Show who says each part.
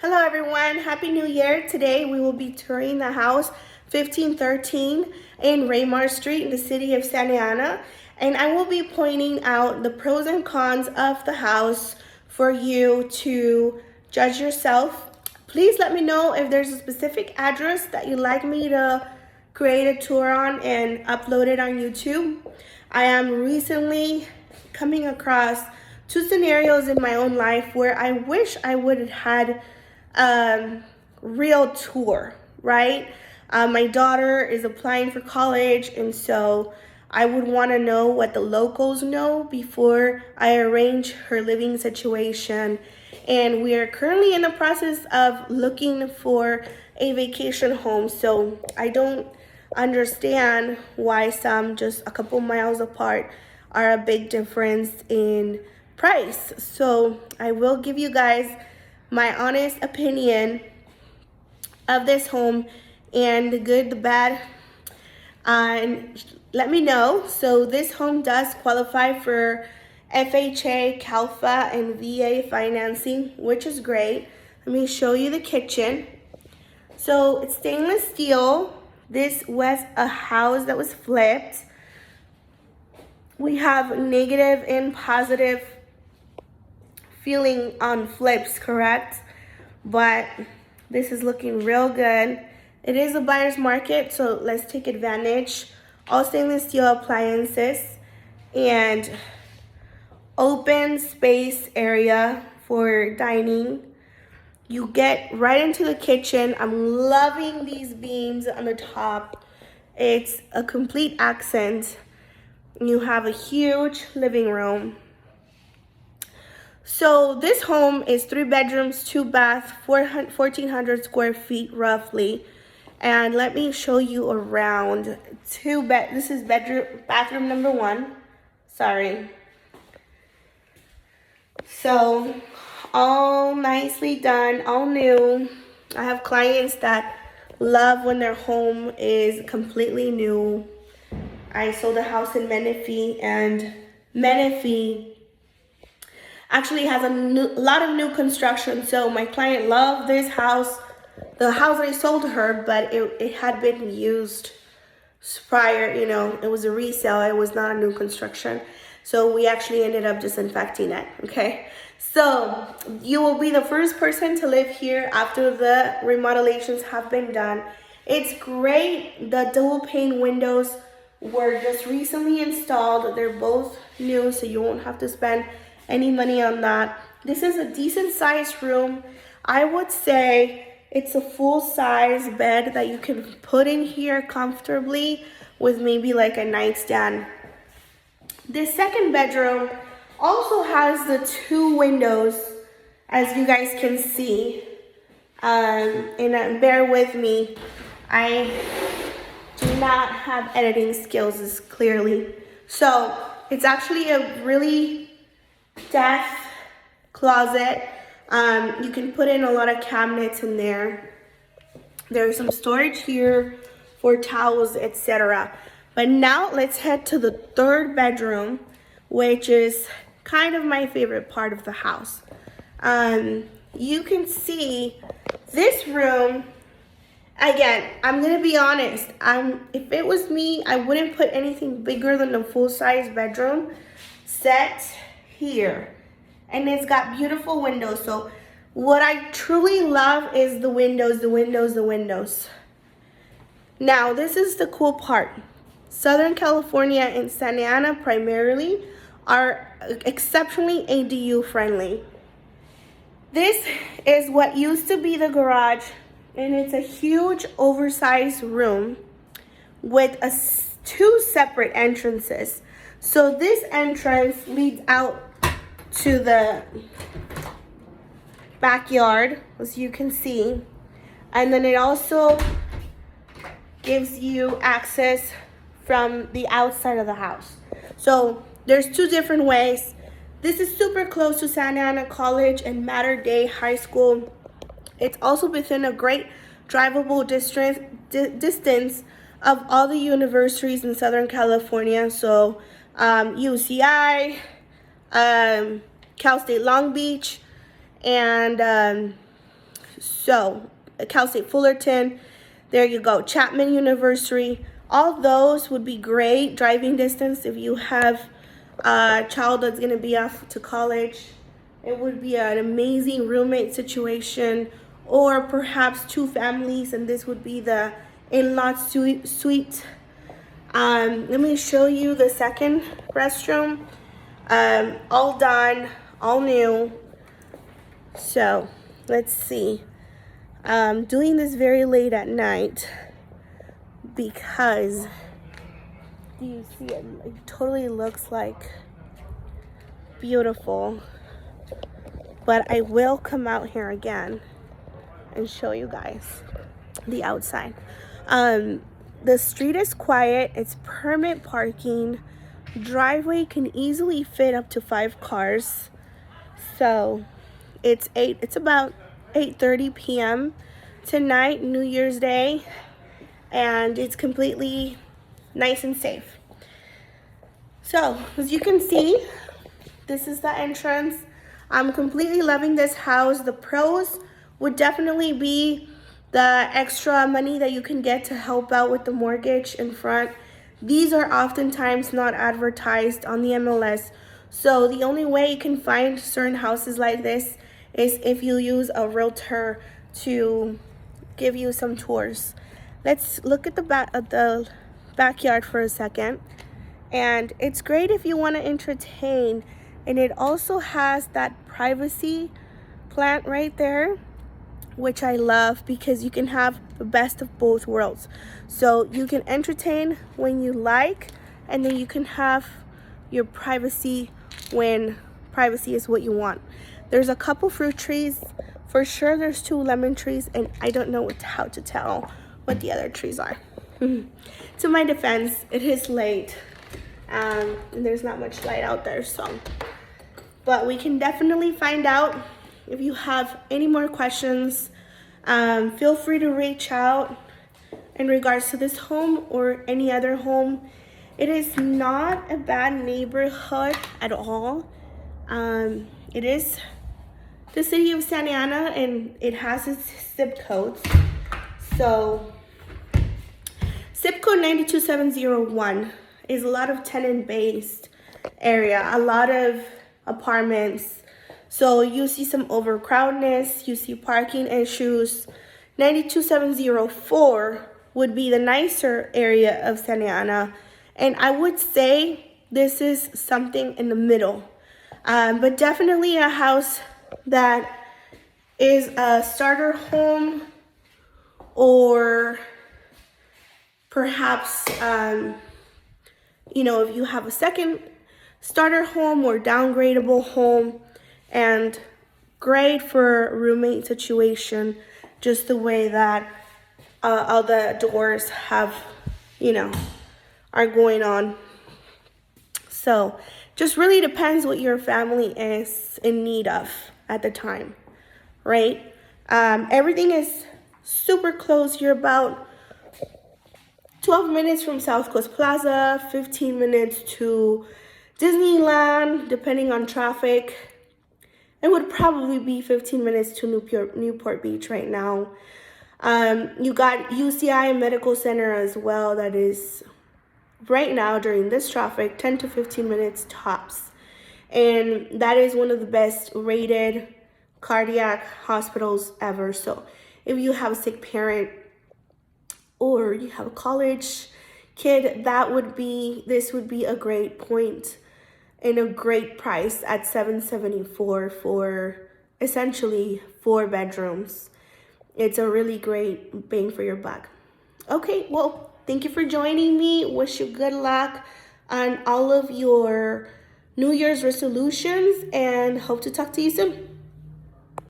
Speaker 1: Hello everyone, Happy New Year. Today we will be touring the house 1513 in Raymar Street in the city of Santa Ana, and I will be pointing out the pros and cons of the house for you to judge yourself. Please let me know if there's a specific address that you'd like me to create a tour on and upload it on YouTube. I am recently coming across two scenarios in my own life where I wish I would have had real tour, right? My daughter is applying for college, and so I would want to know what the locals know before I arrange her living situation. And we are currently in the process of looking for a vacation home, so I don't understand why some just a couple miles apart are a big difference in price. So I will give you guys my honest opinion of this home, and the good, the bad, and let me know. So this home does qualify for FHA, CALFA, and VA financing, which is great. Let me show you the kitchen. So it's stainless steel. This was a house that was flipped. We have negative and positive feeling on flips, correct? But this is looking real good. It is a buyer's market, so let's take advantage. All stainless steel appliances and open space area for dining. You get right into the kitchen. I'm loving these beams on the top. It's a complete accent. You have a huge living room. So this home is 3 bedrooms, 2 baths, 1,400 square feet roughly. And let me show you around. This is bathroom number 1. Sorry. So all nicely done, all new. I have clients that love when their home is completely new. I sold a house in Menifee, and Menifee actually has a lot of new construction. So my client loved this house, the house that I sold to her, but it had been used prior, it was a resale. It was not a new construction. So we actually ended up disinfecting it, okay? So you will be the first person to live here after the remodelations have been done. It's great. The double pane windows were just recently installed. They're both new, so you won't have to spend any money on that. This is a decent sized room. I would say it's a full size bed that you can put in here comfortably with maybe like a nightstand. This second bedroom also has the 2 windows, as you guys can see. And bear with me, I do not have editing skills clearly. So it's actually a really depth closet. You can put in a lot of cabinets in there. There's some storage here for towels, etc. But now let's head to the 3rd bedroom, which is kind of my favorite part of the house. You can see this room. Again, I'm gonna be honest. If it was me, I wouldn't put anything bigger than the full-size bedroom set here. And it's got beautiful windows. So what I truly love is the windows, the windows, the windows. Now, this is the cool part. Southern California and Santa Ana primarily are exceptionally ADU friendly. This is what used to be the garage, and it's a huge oversized room with 2 separate entrances. So this entrance leads out to the backyard, as you can see, and then it also gives you access from the outside of the house. So there's 2 different ways. This is super close to Santa Ana College and Dei High School. It's also within a great drivable distance of all the universities in Southern California. So UCI, Cal State Long Beach, and So Cal State Fullerton, there you go, Chapman University. All those would be great driving distance if you have a child that's going to be off to college. It would be an amazing roommate situation, or perhaps two families, and this would be the in-law suite. Let me show you the second restroom. All done, all new. So let's see. I'm doing this very late at night because, do you see it? It totally looks like beautiful. But I will come out here again and show you guys the outside. The street is quiet. It's permit parking. Driveway can easily fit up to 5 cars. So it's about 8:30 p.m. tonight, New Year's Day, and it's completely nice and safe. So as you can see, this is the entrance. I'm completely loving this house. The pros would definitely be the extra money that you can get to help out with the mortgage in front. These are oftentimes not advertised on the MLS. So the only way you can find certain houses like this is if you use a realtor to give you some tours. Let's look at the backyard for a second. And it's great if you want to entertain. And it also has that privacy plant right there, which I love because you can have the best of both worlds. So you can entertain when you like, and then you can have your privacy when privacy is what you want. There's a couple fruit trees. For sure there's 2 lemon trees, and I don't know how to tell what the other trees are. To my defense, it is late, and there's not much light out there, so. But we can definitely find out. If you have any more questions, feel free to reach out in regards to this home or any other home. It is not a bad neighborhood at all. It is the city of Santa Ana, and it has its zip codes. So zip code 92701 is a lot of tenant-based area, a lot of apartments. So you see some overcrowdedness, you see parking issues. 92704 would be the nicer area of Santa Ana. And I would say this is something in the middle. But definitely a house that is a starter home, or perhaps, if you have a second starter home or downgradable home, and great for a roommate situation, just the way that all the doors have, are going on. So just really depends what your family is in need of at the time, right? Everything is super close. You're about 12 minutes from South Coast Plaza, 15 minutes to Disneyland, depending on traffic. It would probably be 15 minutes to Newport Beach right now. You got UCI Medical Center as well. That is right now during this traffic, 10 to 15 minutes tops. And that is one of the best rated cardiac hospitals ever. So if you have a sick parent or you have a college kid, this would be a great point and a great price at $774 for essentially 4 bedrooms. It's a really great bang for your buck. Okay, well, thank you for joining me. Wish you good luck on all of your New Year's resolutions, and hope to talk to you soon.